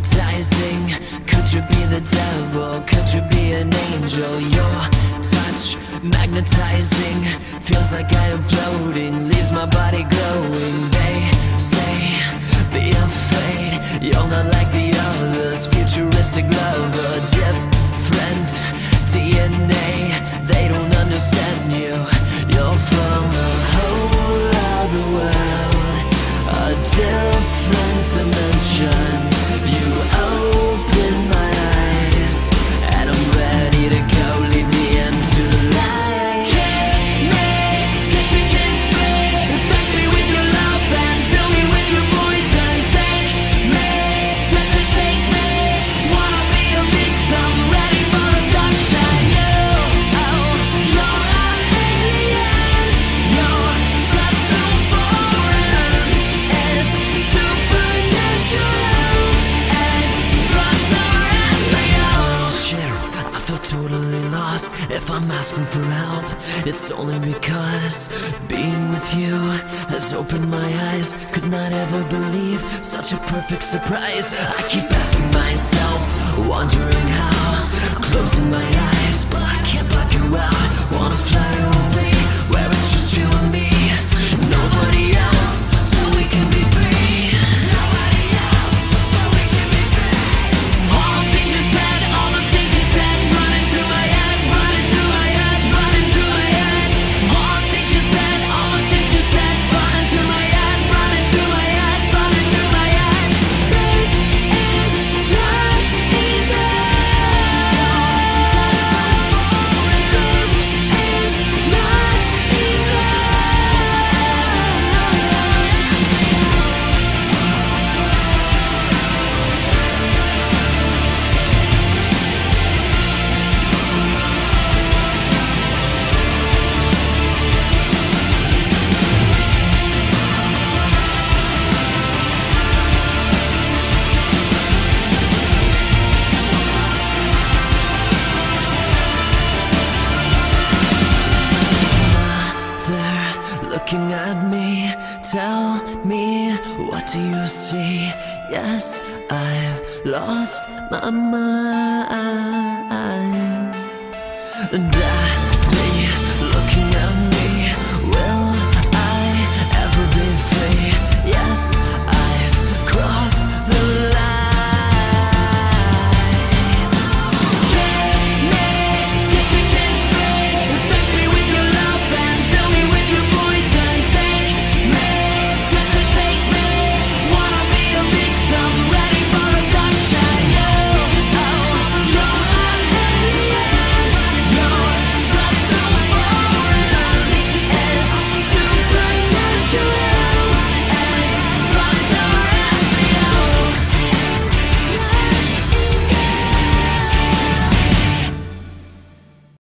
hypnotizing. Could you be the devil? Could you be an angel? Your touch magnetizing, feels like I am floating, leaves my body glowing. They say, be afraid, you're not like the others. Futuristic lover, different DNA. They don't understand you. You're from a whole other world, a different dimension. You open my eyes, and I'm ready to go. Lead me into the light. Kiss me, kiss me, back me with your love and fill me with your poison. Take me, take me, wanna be a victim, ready for the dark side. You're an alien, your touch so foreign, it's supernatural, extraterrestrial. I feel totally lost if I'm asking for help. It's only because being with you has opened my eyes. Could not ever believe such a perfect surprise. I keep asking myself, wondering how, closing my eyes, but I can't block you out. Wanna fly away where it's just you and me, nobody else, so we can be free. Nobody else, so we can be free. All the things you said, all the things you said, running through my head, running through my head, running through my head. All the things you said, all the things you said, running through my head, running through my head, running through my head. This is not enough. This is not looking at me, tell me, what do you see? Yes, I've lost my mind, and I